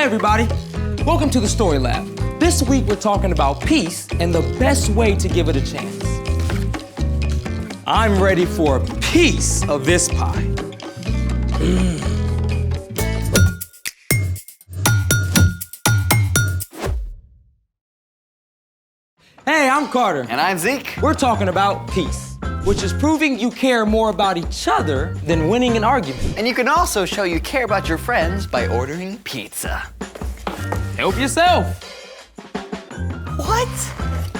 everybody. Welcome to the Story Lab. This week we're talking about peace and the best way to give it a chance. I'm ready for a piece of this pie. Hey, I'm Carter. And I'm Zeke. We're talking about peace, which is proving you care more about each other than winning an argument. And you can also show you care about your friends by ordering pizza. Help yourself. What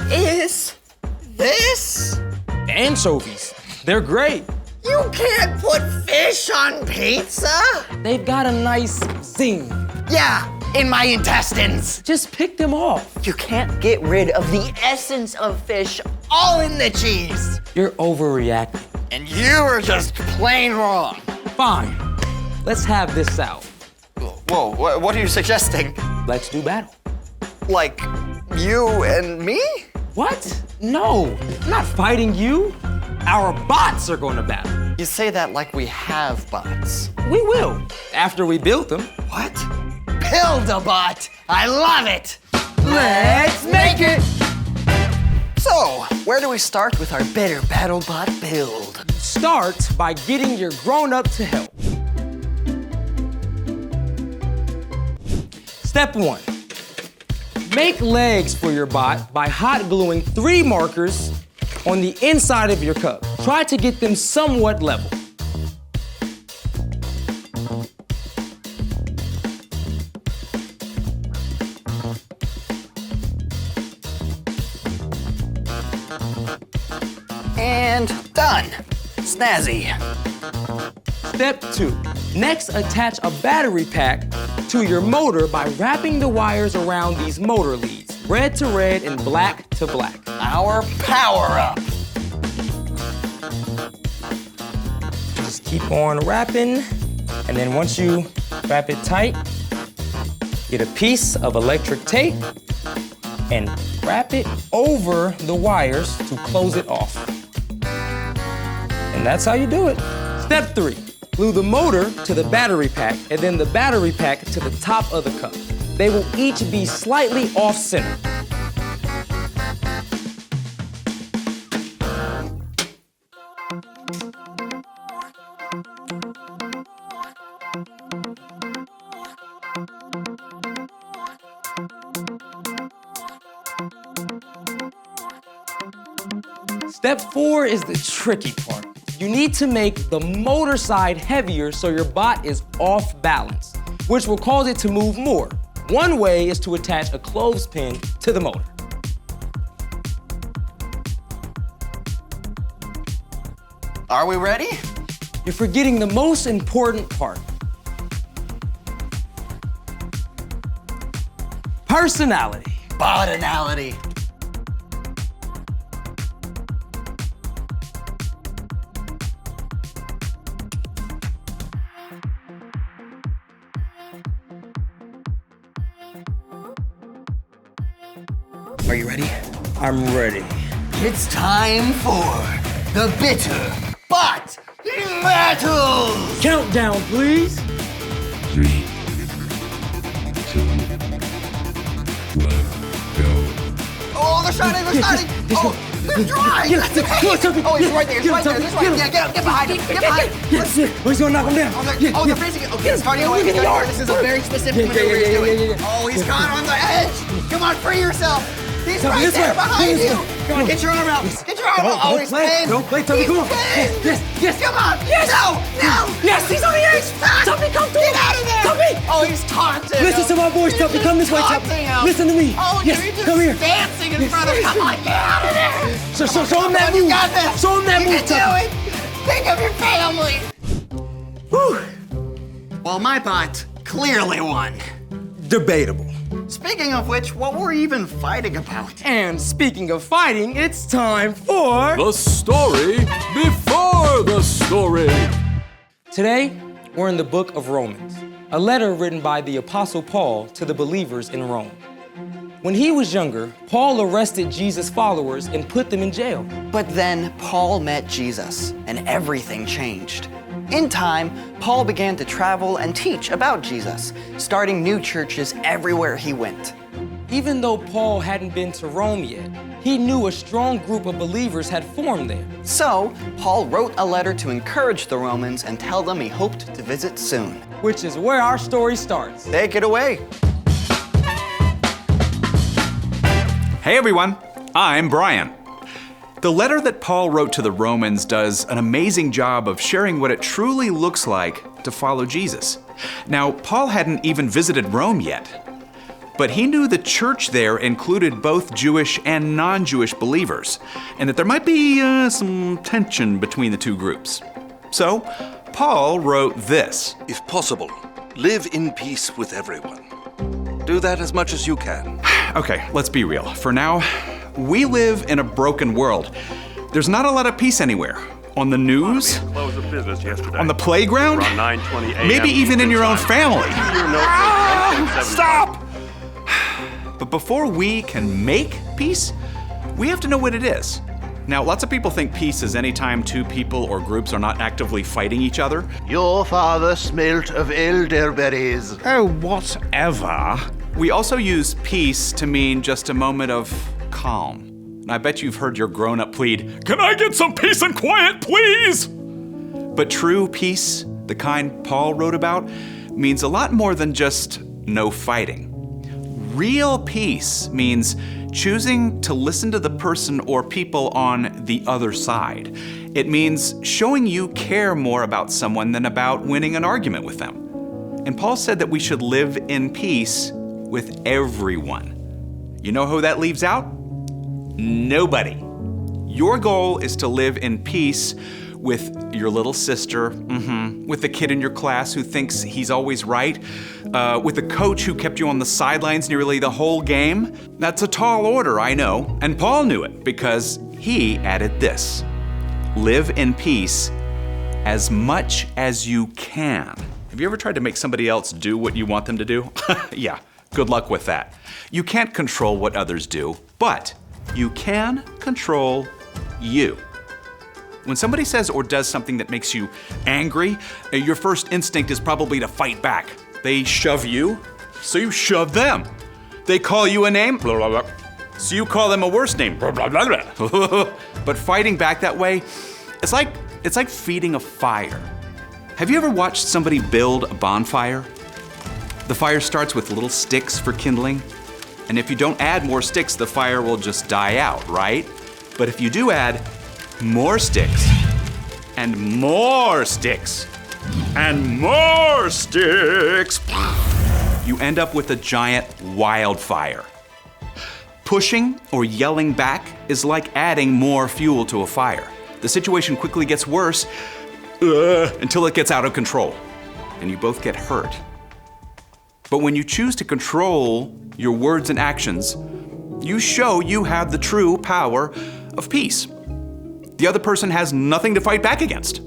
is this? Anchovies. They're great. You can't put fish on pizza? They've got a nice zing. Yeah, in my intestines. Just pick them off. You can't get rid of the essence of fish all in the cheese. You're overreacting. And you are just plain wrong. Fine. Let's have this out. Whoa, what are you suggesting? Let's do battle. Like, you and me? What? No, I'm not fighting you. Our bots are going to battle. You say that like we have bots. We will, after we build them. What? Build a bot! I love it! Let's make it! So, where do we start with our Better BattleBot build? Start by getting your grown-up to help. Step 1. Make legs for your bot by hot gluing 3 markers on the inside of your cup. Try to get them somewhat level. And done. Snazzy. Step 2. Next, attach a battery pack to your motor by wrapping the wires around these motor leads, red to red and black to black. Our power-up. Just keep on wrapping, and then once you wrap it tight, get a piece of electric tape and wrap it over the wires to close it off. And that's how you do it. Step 3. Glue the motor to the battery pack and then the battery pack to the top of the cup. They will each be slightly off-center. Step 4 is the tricky part. You need to make the motor side heavier so your bot is off balance, which will cause it to move more. One way is to attach a clothespin to the motor. Are we ready? You're forgetting the most important part. Personality. Botanality. Are you ready? I'm ready. It's time for the Bitter Bot Battle! Countdown, please. 3, 2, 1, go. Oh, they're starting! Oh, they're dry! Get it, come on, Tuffy. Oh, he's right there, he's right there. Yeah, get behind him, get behind him. Yes, oh, he's gonna knock him down. Oh, they're facing it. Okay, it's starting away. This is a very specific maneuver he's doing. Oh, he's caught on the edge. Come on, free yourself. He's right there behind you. Come on, get your arm out. Get your arm out. Oh, he's pinned. Don't play, Tuffy, come on. Yes. Come on. Yes. No. Yes, he's on the edge. Tuffy, come through. Get out of there. Tuffy. Oh, he's taunting him. Listen to my voice, Tuffy. Come this way, Tuffy. Listen to me. Oh, yes, you're just come here. dancing in front of him. Come on, get out of there. Show him that move. You got this. Show him that move, You can do it. Think of your family. Whew. Well, my bot clearly won. Debatable. Speaking of which, what were we even fighting about? And speaking of fighting, it's time for... The story before the story. Today, we're in the book of Romans, a letter written by the Apostle Paul to the believers in Rome. When he was younger, Paul arrested Jesus' followers and put them in jail. But then Paul met Jesus, and everything changed. In time, Paul began to travel and teach about Jesus, starting new churches everywhere he went. Even though Paul hadn't been to Rome yet, he knew a strong group of believers had formed there. So, Paul wrote a letter to encourage the Romans and tell them he hoped to visit soon. Which is where our story starts. Take it away. Hey everyone, I'm Brian. The letter that Paul wrote to the Romans does an amazing job of sharing what it truly looks like to follow Jesus. Now, Paul hadn't even visited Rome yet, but he knew the church there included both Jewish and non-Jewish believers, and that there might be some tension between the two groups. So, Paul wrote this. If possible, live in peace with everyone. Do that as much as you can. Okay, let's be real. For now, we live in a broken world. There's not a lot of peace anywhere. On the news, Close of business yesterday. on the playground, Around 9:20 a.m. maybe even in your own Eastern family. time. Your note was 10:07. Stop! But before we can make peace, we have to know what it is. Now, lots of people think peace is any time two people or groups are not actively fighting each other. Your father smelt of elderberries. Oh, whatever. We also use peace to mean just a moment of calm. And I bet you've heard your grown-up plead, "Can I get some peace and quiet, please?" But true peace, the kind Paul wrote about, means a lot more than just no fighting. Real peace means choosing to listen to the person or people on the other side. It means showing you care more about someone than about winning an argument with them. And Paul said that we should live in peace with everyone. You know who that leaves out? Nobody. Your goal is to live in peace with your little sister, with the kid in your class who thinks he's always right, with the coach who kept you on the sidelines nearly the whole game. That's a tall order, I know, and Paul knew it because he added this: live in peace as much as you can. Have you ever tried to make somebody else do what you want them to do? Yeah, good luck with that. You can't control what others do, but you can control you. When somebody says or does something that makes you angry, your first instinct is probably to fight back. They shove you, so you shove them. They call you a name, blah, blah, blah, so you call them a worse name, blah, blah, blah, blah. But fighting back that way, it's like feeding a fire. Have you ever watched somebody build a bonfire? The fire starts with little sticks for kindling, and if you don't add more sticks, the fire will just die out, right? But if you do add more sticks, and more sticks, and more sticks, you end up with a giant wildfire. Pushing or yelling back is like adding more fuel to a fire. The situation quickly gets worse until it gets out of control, and you both get hurt. But when you choose to control your words and actions, you show you have the true power of peace. The other person has nothing to fight back against.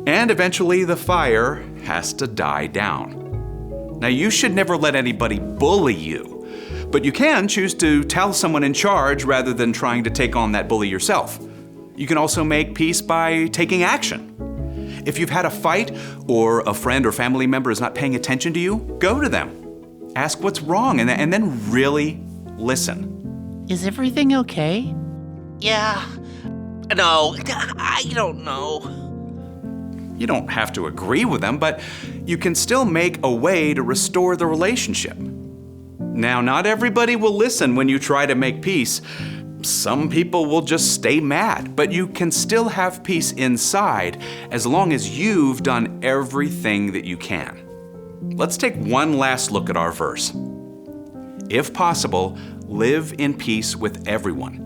And eventually the fire has to die down. Now, you should never let anybody bully you, but you can choose to tell someone in charge rather than trying to take on that bully yourself. You can also make peace by taking action. If you've had a fight or a friend or family member is not paying attention to you, go to them. Ask what's wrong and then really listen. Is everything okay? Yeah. No, I don't know. You don't have to agree with them, but you can still make a way to restore the relationship. Now, not everybody will listen when you try to make peace. Some people will just stay mad, but you can still have peace inside as long as you've done everything that you can. Let's take one last look at our verse. If possible, live in peace with everyone.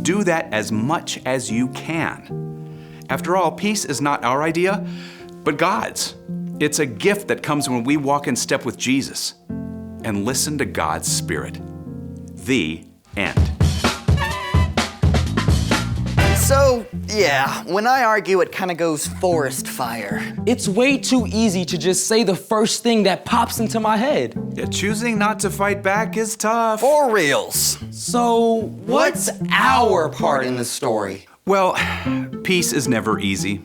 Do that as much as you can. After all, peace is not our idea, but God's. It's a gift that comes when we walk in step with Jesus and listen to God's Spirit. The end. So, yeah, when I argue, it kind of goes forest fire. It's way too easy to just say the first thing that pops into my head. Yeah, choosing not to fight back is tough. For reals. So, what's our part in the story? Well, peace is never easy.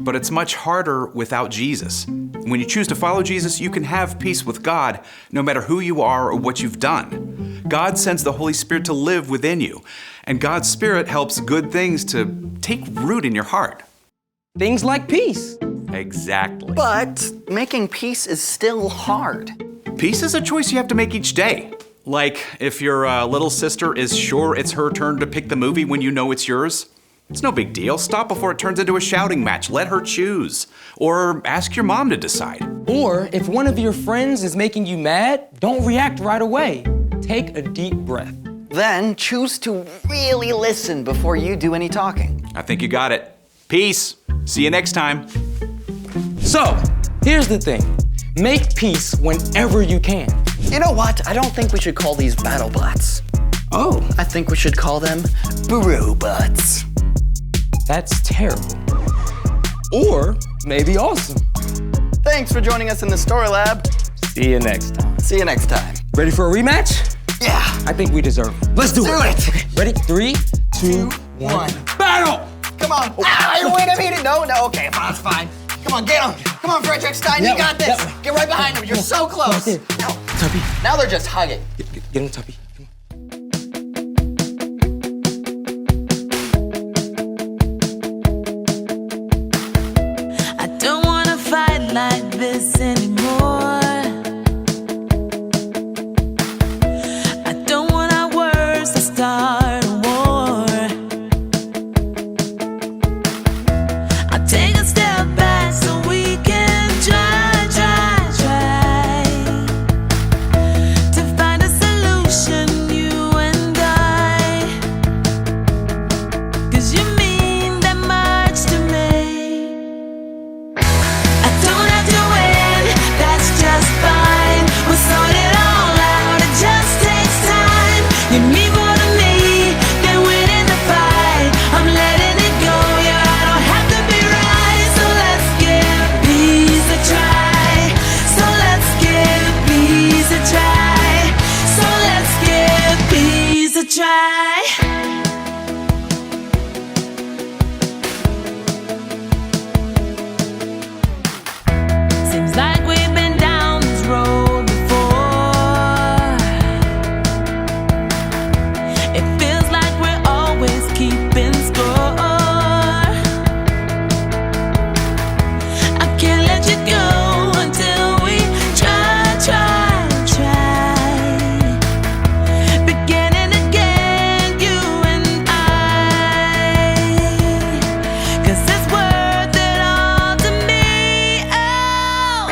but it's much harder without Jesus. When you choose to follow Jesus, you can have peace with God no matter who you are or what you've done. God sends the Holy Spirit to live within you, and God's Spirit helps good things to take root in your heart. Things like peace. Exactly. But making peace is still hard. Peace is a choice you have to make each day. Like if your little sister is sure it's her turn to pick the movie when you know it's yours. It's no big deal. Stop before it turns into a shouting match. Let her choose. Or ask your mom to decide. Or if one of your friends is making you mad, don't react right away. Take a deep breath. Then choose to really listen before you do any talking. I think you got it. Peace. See you next time. So, here's the thing. Make peace whenever you can. You know what? I don't think we should call these battle bots. Oh, I think we should call them bro-bots. that's terrible. Or maybe awesome. Thanks for joining us in the Story Lab. See you next time. See you next time. Ready for a rematch? Yeah. I think we deserve it. Let's do Do it. it. Okay, ready? 3, 2, 1. Battle! Come on. Ah, wait a minute. No, okay, that's fine. Come on, get him. Come on, Frederick Stein, you got this. Get right behind him. You're so close. Tuppy, Now they're just hugging. get him, Tuppy. Come on. I don't wanna fight like this anymore. I don't want our words to start a war. I'll take a step back so we can try to find a solution, you and I. 'Cause you mean that much to me. I don't have to win, that's just fine. We'll sort it all out, it just takes time. You mean more to me than winning the fight. I'm letting it go, yeah, I don't have to be right. So let's give peace a try. So let's give peace a try. So let's give peace a try. Seems like we've been down this road before. It feels like we're always keeping score. I can't let you go until we try. Beginning again, you and I. 'Cause it's worth it all to me. Oh,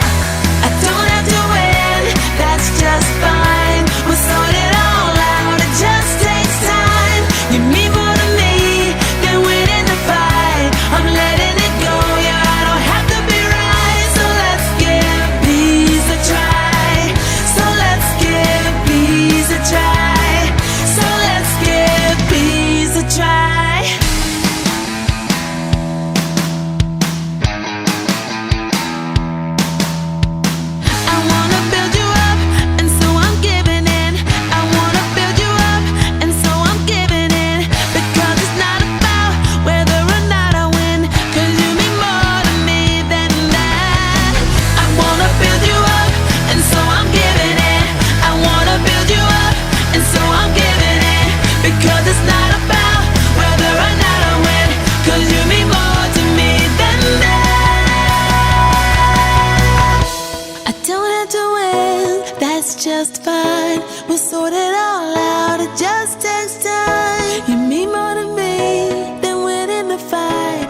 I don't have to win, that's just fine. We'll sort it all out, it just takes time. You mean more to me than winning the fight. I'm letting it go, yeah, I don't have to be right. So let's give peace a try. So let's give peace a try. So let's give peace a try. I wanna build you up, and so I'm giving in. I wanna build you up, and so I'm giving in. Because it's not about whether or not I win, 'cause you mean more to me than that. I wanna build you up, and so I'm giving in. I wanna build you up, and so I'm giving in. Because it's not about whether or not I win, 'cause you mean more to me than that. I don't have to win, that's just fine. We'll sort it all out, it just takes time. You mean more to me than winning the fight.